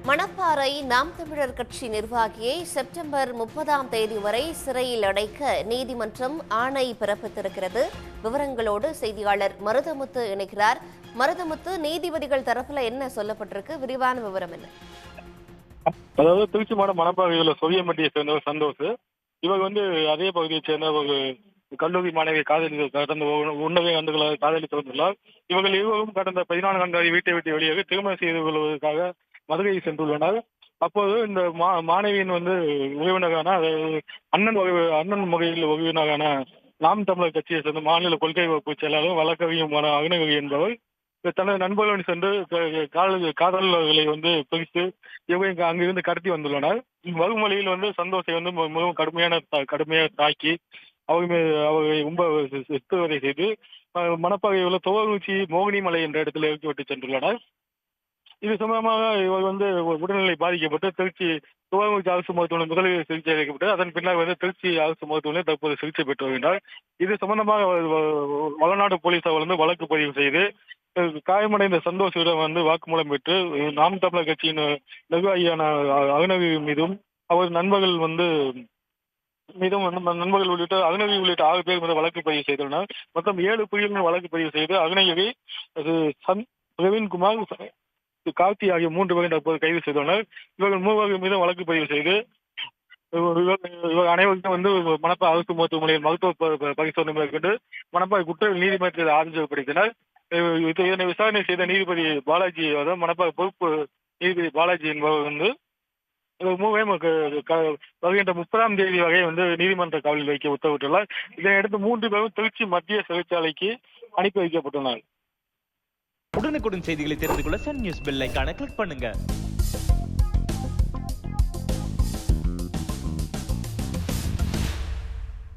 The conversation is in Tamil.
மணப்பாறை நாம் தமிழர் கட்சி நிர்வாகியை செப்டம்பர் 30ஆம் தேதி வரை சிறையில் அடைக்க நீதிமன்றம் ஆணை பிறப்பித்திருக்கிறது. விவரங்களோடு செய்தியாளர் மருதமுத்து இணைக்கிறார். மருதமுத்து, நீதிபதிகள் தரப்புல என்ன சொல்லப்பட்டிருக்கு? விரிவான விவரம் என்ன? அதாவது திருச்சி மாவட்டம் மணப்பாறையில் சொவியம்பட்டியை சேர்ந்தவர் சந்தோஷ். இவர் அதே பகுதியைச் சேர்ந்த ஒரு கல்லூரி மாணவியை கடந்த ஒன்றரை ஆண்டுகளாக காதலித்து வந்துள்ளார். இவர்கள் இருவரும் கடந்த 14 ஆண்டு வீட்டை விட்டு வெளியாக திருமணம் செய்து கொள்வதற்காக மதுரையை சென்றுள்ளனர். அப்போது இந்த மாணவியின் உறவினரான அண்ணன் முறையில் உறவினரான நாம் தமிழர் கட்சியை சேர்ந்த மாநில கொள்கை வகுப்பு செயலாளர் வழக்கறிஞருமான அருணகிரி என்பவர் தனது நண்பர்களுடன் சென்று காதலர்களை பிரித்து இவங்க அங்கிருந்து கடத்தி வந்துள்ளனர். வரும் வழியில் சந்தோஷை மிகவும் கடுமையாக தாக்கி அவரை ரொம்ப சித்துவதை செய்து மணப்பாறையில் உள்ள துவங்குச்சி மோகினிமலை என்ற இடத்தில் இறக்கிவிட்டு சென்றுள்ளனர். இது சம்பந்தமாக இவர் உடல்நிலை பாதிக்கப்பட்டு திருச்சி துவங்குச்சி அரசு மருத்துவமனை முதலில் சிகிச்சை அளிக்கப்பட்டு அதன் பின்னர் திருச்சி அரசு மருத்துவமனை தற்போது சிகிச்சை பெற்று வருகின்றார். இது சம்பந்தமாக வளநாடு போலீசார் வழக்கு பதிவு செய்து காயமடைந்த சந்தோஷிடம் வாக்குமூலம் பெற்று நாம் தமிழர் கட்சியின் நிர்வாகியான அருணகிரி மீதும் அவர் நண்பர்கள் நண்பர்கள் உள்ளிட்ட அருணகிரி உள்ளிட்ட 6 பேர் மீது வழக்கு பதிவு செய்துள்ளனர். மொத்தம் 7 பிரிவுகள் வழக்கு பதிவு செய்து அருணகிரி, பிரவீன்குமார், கார்த்தி ஆகிய 3 பேரை தற்போது கைது செய்துள்ளனர். இவர்கள் 3 மீது வழக்கு பதிவு செய்து இவர் அனைவருக்கும் மணப்பாறை அரசு மருத்துவமனையில் மருத்துவ பரிசோதனை மேற்கொண்டு மணப்பாறை குற்றவியல் நீதிமன்றத்தில் ஆஜர்படுத்தினர். இதனை விசாரணை செய்த நீதிபதி பாலாஜி, அதாவது மணப்பாறை பொறுப்பு நீதிபதி பாலாஜி என்பவர் வருகின்ற 30ஆம் தேதி வரை நீதிமன்ற காவலில் வைக்க உத்தரவிட்டுள்ளார். இதனையடுத்து 3 பேரும் திருச்சி மத்திய சிறைச்சாலைக்கு அனுப்பி வைக்கப்பட்டுள்ளனர். உடனுக்குடன் செய்திகளை தெரிந்து கொள்ள சன் நியூஸ் பெல் ஐகானை கிளிக் பண்ணுங்க.